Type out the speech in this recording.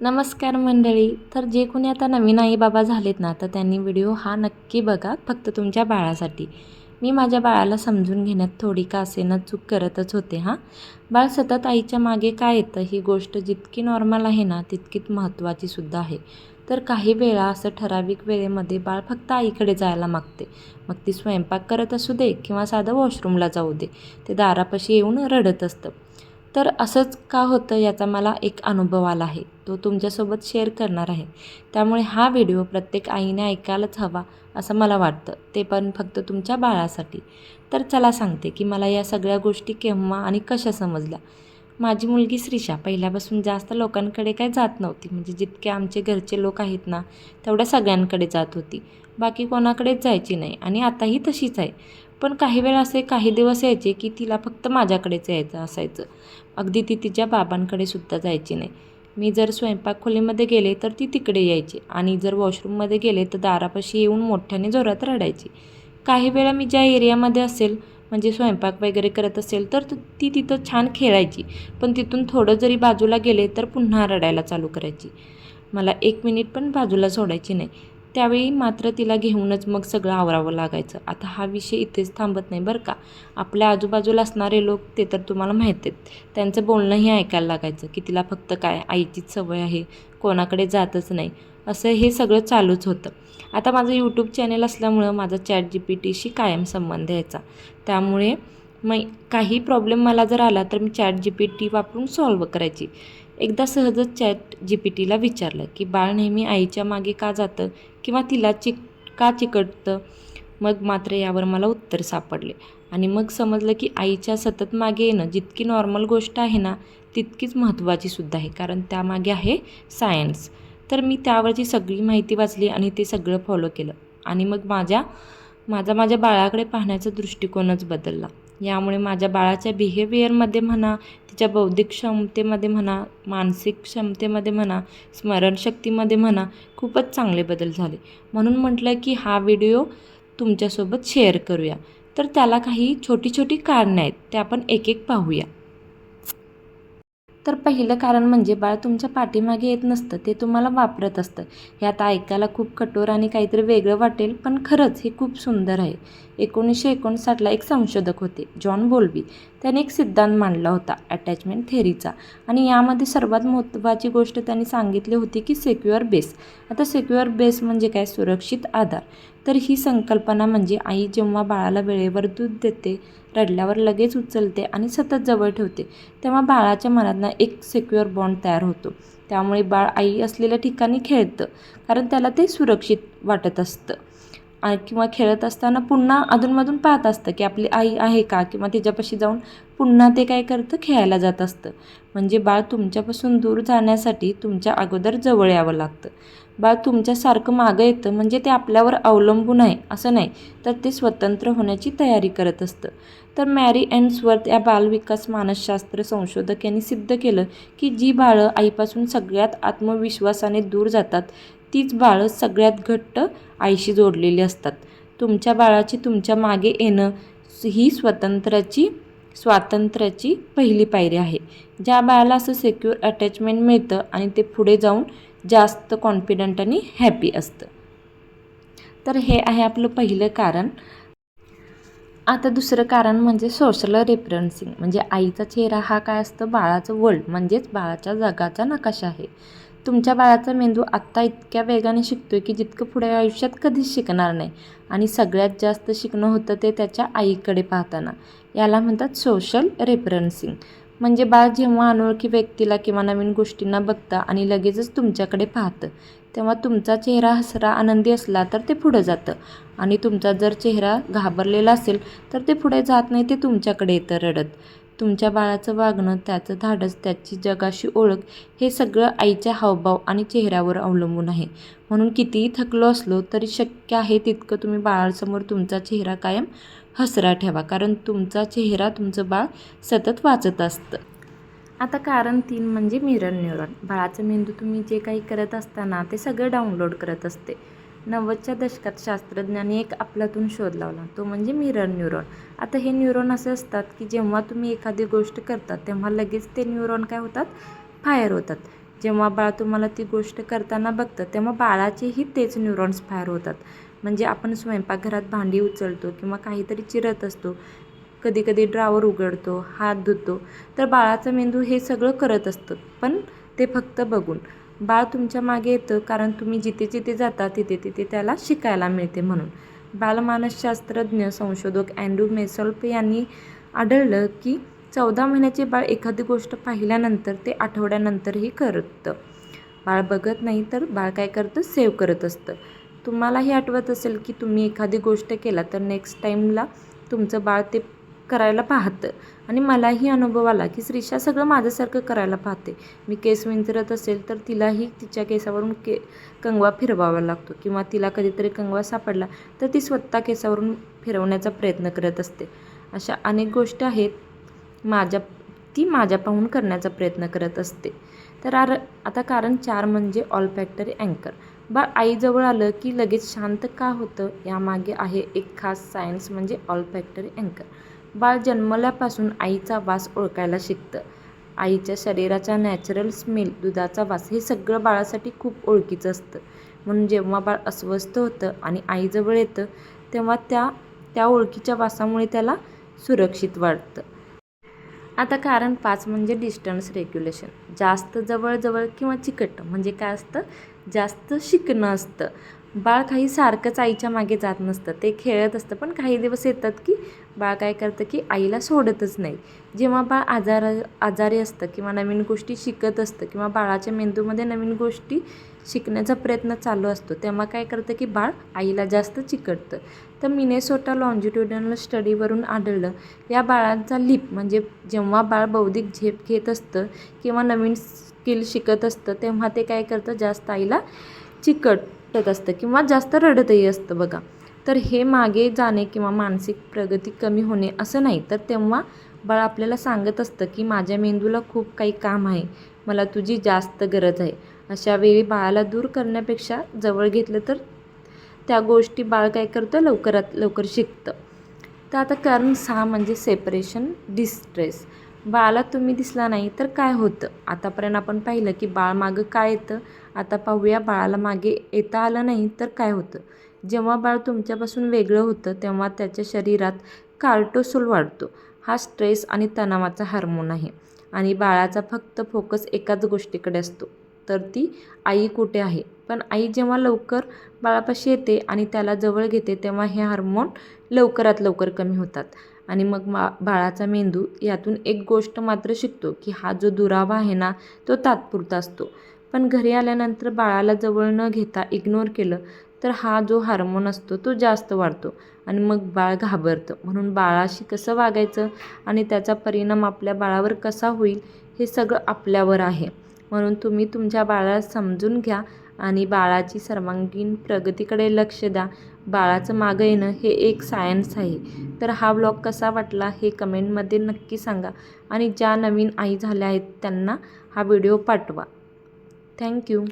नमस्कार मंडळी. तर जे कोणी आता नवीन आई बाबा झालेत ना, तर त्यांनी व्हिडिओ हा नक्की बघा, फक्त तुमच्या बाळासाठी. मी माझ्या बाळाला समजून घेण्यात थोडी का असेना चूक करतच होते हां. बाळ सतत आईच्या मागे का येतं ही गोष्ट जितकी नॉर्मल आहे ना, तितकीच महत्त्वाची सुद्धा आहे. तर काही वेळा असं ठराविक वेळेमध्ये बाळ फक्त आईकडे जायला मागते. मग ती स्वयंपाक करत असू दे किंवा साधं वॉशरूमला जाऊ दे, ते दारापाशी येऊन रडत असतं. तर असंच का होतं याचा मला एक अनुभव आला आहे, तो तुमच्यासोबत शेअर करणार आहे. त्यामुळे हा व्हिडिओ प्रत्येक आईने ऐकायलाच हवा असं मला वाटतं, ते पण फक्त तुमच्या बाळासाठी. तर चला सांगते की मला या सगळ्या गोष्टी केव्हा आणि कशा समजल्या. माझी मुलगी श्रीषा पहिल्यापासून जास्त लोकांकडे काय जात नव्हती, म्हणजे जितके आमचे घरचे लोक आहेत ना, तेवढ्या सगळ्यांकडे जात होती. बाकी कोणाकडेच जायची नाही आणि आताही तशीच आहे. पण काही वेळा असे काही दिवस यायचे की तिला फक्त माझ्याकडेच यायचं असायचं. अगदी ती तिच्या बाबांकडे सुद्धा जायची नाही. मी जर स्वयंपाक खोलीमध्ये गेले तर ती तिकडे यायची आणि जर वॉशरूममध्ये गेले तर दारापाशी येऊन मोठ्याने जोरात रडायची. काही वेळा मी ज्या एरियामध्ये असेल, म्हणजे स्वयंपाक वगैरे करत असेल, तर ती तिथं छान खेळायची. पण तिथून थोडं जरी बाजूला गेले तर पुन्हा रडायला चालू करायची. मला 1 मिनिट पण बाजूला सोडायची नाही. त्यावेळी मात्र तिला घेऊनच मग सगळं आवरावं लागायचं. आता हा विषय इथेच थांबत नाही बरं का. आपल्या आजूबाजूला असणारे लोक ते तर तुम्हाला माहीत आहेत. त्यांचं बोलणंही ऐकायला लागायचं की तिला फक्त काय आईचीच सवय आहे, कोणाकडे जातच नाही, असं हे सगळं चालूच होतं. आता माझं यूट्यूब चॅनल असल्यामुळं माझा ChatGPTशी कायम संबंध यायचा. त्यामुळे मग काही प्रॉब्लेम मला जर आला तर मी ChatGPT वापरून सॉल्व करायची. एकदा सहजच ChatGPTला विचारलं की बाळ नेहमी आईच्या मागे का जातं किंवा तिला का चिकटतं. मग मात्र यावर मला उत्तर सापडले आणि मग समजलं की आईच्या सतत मागे येणं जितकी नॉर्मल गोष्ट आहे ना, तितकीच महत्त्वाची सुद्धा आहे, कारण त्यामागे आहे सायन्स. तर मी त्यावरची सगळी माहिती वाचली आणि ते सगळं फॉलो केलं आणि मग माझ्या बाळाकडे पाहण्याचा दृष्टिकोनच बदलला. यामुळे माझ्या बाळाच्या बिहेवियरमध्ये म्हणा, तिच्या बौद्धिक क्षमतेमध्ये म्हणा, मानसिक क्षमतेमध्ये म्हणा, स्मरणशक्तीमध्ये म्हणा, खूपच चांगले बदल झाले. म्हणून म्हटलं की हा व्हिडिओ तुमच्यासोबत शेअर करूया. तर त्याला काही छोटी छोटी कारणं आहेत, ते आपण एक एक पाहूया. तर पहिलं कारण म्हणजे बाळ तुमच्या पाठीमागे येत नसतं, ते तुम्हाला वापरत असतं. हे आता ऐकायला खूप कठोर आणि काहीतरी वेगळं वाटेल, पण खरंच हे खूप सुंदर आहे. 1959ला एक संशोधक होते, जॉन बोल्बी. त्याने एक सिद्धांत मांडला होता अटॅचमेंट थेअरीचा, आणि यामध्ये सर्वात महत्त्वाची गोष्ट त्यांनी सांगितली होती की सिक्युअर बेस. आता सिक्युअर बेस म्हणजे काय? सुरक्षित आधार. तर ही संकल्पना म्हणजे आई जेव्हा बाळाला वेळेवर दूध देते, रडल्यावर लगेच उचलते आणि सतत जवळ ठेवते, तेव्हा बाळाच्या मनातनं एक सिक्युअर बॉन्ड तयार होतो. त्यामुळे बाळ आई असलेल्या ठिकाणी खेळतं, कारण त्याला ते सुरक्षित वाटत असतं. किंवा खेळत असताना पुन्हा अधूनमधून पाहत असतं की आपली आई आहे का, किंवा तिच्यापाशी जाऊन पुन्हा ते काय करतं, खेळायला जात असतं. म्हणजे बाळ तुमच्यापासून दूर जाण्यासाठी तुमच्या अगोदर जवळ यावं लागतं. बाळ तुमच्यासारखं मागं येतं म्हणजे ते आपल्यावर अवलंबून आहे असं नाही, तर ते स्वतंत्र होण्याची तयारी करत असतं. तर मॅरी एन्सवर्थ या बालविकास मानसशास्त्र संशोधक यांनी सिद्ध केलं की जी बाळं आईपासून सगळ्यात आत्मविश्वासाने दूर जातात, तीच बाळं सगळ्यात घट्ट आईशी जोडलेली असतात. तुमच्या बाळाची तुमच्या मागे येणं ही स्वातंत्र्याची पहिली पायरी आहे. ज्या बाळाला असं सिक्युअर अटॅचमेंट मिळतं आणि ते पुढे जाऊन जास्त कॉन्फिडंट आणि हॅपी असतं. तर हे आहे आपलं पहिलं कारण. आता दुसरं कारण म्हणजे सोशल रेफरन्सिंग. म्हणजे आईचा चेहरा हा काय असतं? बाळाचं वर्ल्ड, म्हणजेच बाळाच्या जगाचा नकाशा आहे. तुमच्या बाळाचा मेंदू आत्ता इतक्या वेगाने शिकतोय की जितकं पुढे आयुष्यात कधीच शिकणार नाही, आणि सगळ्यात जास्त शिकणं होतं ते त्याच्या आईकडे पाहताना. याला म्हणतात सोशल रेफरन्सिंग. म्हणजे बाळ जेव्हा अनोळखी व्यक्तीला किंवा नवीन गोष्टींना बघतं आणि लगेचच तुमच्याकडे पाहतं, तेव्हा तुमचा चेहरा हसरा आनंदी असला तर ते पुढं जातं, आणि तुमचा जर चेहरा घाबरलेला असेल तर ते पुढे जात नाही, ते तुमच्याकडे येतं रडत. तुमच्या बाळाचं वागणं, त्याचं धाडस, त्याची जगाशी ओळख, हे सगळं आईच्या हावभाव आणि चेहऱ्यावर अवलंबून आहे. म्हणून कितीही थकलो असलो तरी शक्य आहे तितकं तुम्ही बाळासमोर तुमचा चेहरा कायम हसरा ठेवा, कारण तुमचा चेहरा तुमचं बाळ सतत वाचत असतं. आता कारण 3 म्हणजे मिरर न्यूरॉन. बाळाचं मेंदू तुम्ही जे काही करत असताना ते सगळं डाउनलोड करत असते. 90च्या दशकात शास्त्रज्ञांनी एक अफलातून शोध लावला, तो म्हणजे मिरर न्यूरॉन. आता हे न्यूरॉन असे असतात की जेव्हा तुम्ही एखादी गोष्ट करता तेव्हा लगेच ते न्यूरॉन काय होतात? फायर होतात. जेव्हा बाळ तुम्हाला ती गोष्ट करताना बघतं तेव्हा बाळाचेही तेच न्यूरॉन्स फायर होतात. म्हणजे आपण स्वयंपाकघरात भांडी उचलतो किंवा काहीतरी चिरत असतो, कधी-कधी ड्रॉवर उघडतो, हात धुतो, तर बाळाचं मेंदू हे सगळं करत असतं, पण ते फक्त बघून. बाळ तुमच्या मागे येतं कारण तुम्ही जिथे-जिथे जाता तिथे-तिथे त्याला शिकायला मिळते म्हणून. बालमानसशास्त्रज्ञ संशोधक अँड्रू मेसॉल्फ यांनी आढळलं की 14 महिन्याचे बाळ एखादी गोष्ट पाहिल्यानंतर ते आठवड्यानंतरही करतं. बाळ बघत नाही तर बाळ काय करतं, सेव्ह करत असतं. तुम्हालाही आठवत असेल की तुम्ही एखादी गोष्ट केला तर नेक्स्ट टाईमला तुमचं बाळ ते करायला पाहतं. आणि मलाही अनुभव आला की श्रीषा सगळं माझ्यासारखं करायला पाहते. मी केस विंचरत असेल तर तिलाही तिच्या केसावरून कंगवा फिरवावा लागतो किंवा तिला कधीतरी कंगवा सापडला तर ती स्वतः केसावरून फिरवण्याचा प्रयत्न करत असते. अशा अनेक गोष्टी आहेत ती माझ्या पाहून करण्याचा प्रयत्न करत असते. तर आता कारण 4 म्हणजे ऑल्फॅक्टरी अँकर. बाळ आईजवळ आलं की लगेच शांत का होतं, यामागे आहे एक खास सायन्स म्हणजे ऑल्फॅक्टरी अँकर. बाळ जन्मल्यापासून आईचा वास ओळखायला शिकतं. आईच्या शरीराचा नॅचरल स्मेल, दुधाचा वास हे सगळं बाळासाठी खूप ओळखीचं असतं. म्हणून जेव्हा बाळ अस्वस्थ होतं आणि आईजवळ येतं तेव्हा त्या ओळखीच्या वासामुळे त्याला सुरक्षित वाटतं. आता कारण 5 म्हणजे डिस्टन्स रेग्युलेशन. जास्त जवळ किंवा चिकट म्हणजे काय असतं, जास्त शिकणं असतं. बाळ काही सारखंच आईच्या मागे जात नसतं, ते खेळत असतं. पण काही दिवस येतात की बाळ काय करतं की आईला सोडतच नाही. जेव्हा बाळ आजारी असतं किंवा नवीन गोष्टी शिकत असतं किंवा बाळाच्या मेंदूमध्ये नवीन गोष्टी शिकण्याचा प्रयत्न चालू असतो तेव्हा काय करतं की बाळ आईला जास्त चिकटतं. तर मिनेसोटा लॉन्जिट्युडिनल स्टडीवरून आढळलं, या बाळांचा लीप म्हणजे जेव्हा बाळ बौद्धिक झेप घेत असतं किंवा नवीन स्किल शिकत असतं तेव्हा ते काय करतं, जास्त आईला चिकटत असतं किंवा जास्त रडतही असतं बघा. तर हे मागे जाणे किंवा मानसिक प्रगती कमी होणे असं नाही, तर तेव्हा बाळ आपल्याला सांगत असतं की माझ्या मेंदूला खूप काही काम आहे, मला तुझी जास्त गरज आहे. अशा वेळी बाळाला दूर करण्यापेक्षा जवळ घेतलं तर त्या गोष्टी बाळ काय करतं, लवकरात लवकर शिकतं. तर आता कारण 6 म्हणजे सेपरेशन डिस्ट्रेस. बाळाला तुम्ही दिसला नाही तर काय होतं. आतापर्यंत आपण पाहिलं की बाळ मागं काय येतं. आता पाहूया बाळाला मागे येता आलं नाही तर काय होतं. जेव्हा बाळ तुमच्यापासून वेगळं होतं तेव्हा त्याच्या शरीरात कॉर्टिसोल वाढतो. हा स्ट्रेस आणि तणावाचा हार्मोन आहे आणि बाळाचा फक्त फोकस एकाच गोष्टीकडे असतो, तर ती आई कुठे आहे. पण आई जेव्हा लवकर बाळापाशी येते आणि त्याला जवळ घेते तेव्हा हे हार्मोन लवकरात लवकर कमी होतात आणि मग बाळाचा मेंदू यातून एक गोष्ट मात्र शिकतो की हा जो दुरावा आहे ना तो तात्पुरता असतो. पण घरी आल्यानंतर बाळाला जवळ न घेता इग्नोर केलं तर हा जो हार्मोन असतो तो जास्त वाढतो आणि मग बाळ घाबरतं. म्हणून बाळाशी कसं वागायचं आणि त्याचा परिणाम आपल्या बाळावर कसा होईल हे सगळं आपल्यावर आहे. म्हणून तुम्ही तुमच्या बाळाला समजून घ्या आणि बाळाची सर्वांगीण प्रगतीकडे लक्ष द्या. बाळाचं मागं येणं हे एक सायन्स आहे. तर हा व्लॉग कसा वाटला हे कमेंटमध्ये नक्की सांगा आणि ज्या नवीन आई झाल्या आहेत त्यांना हा व्हिडिओ पाठवा. थँक्यू.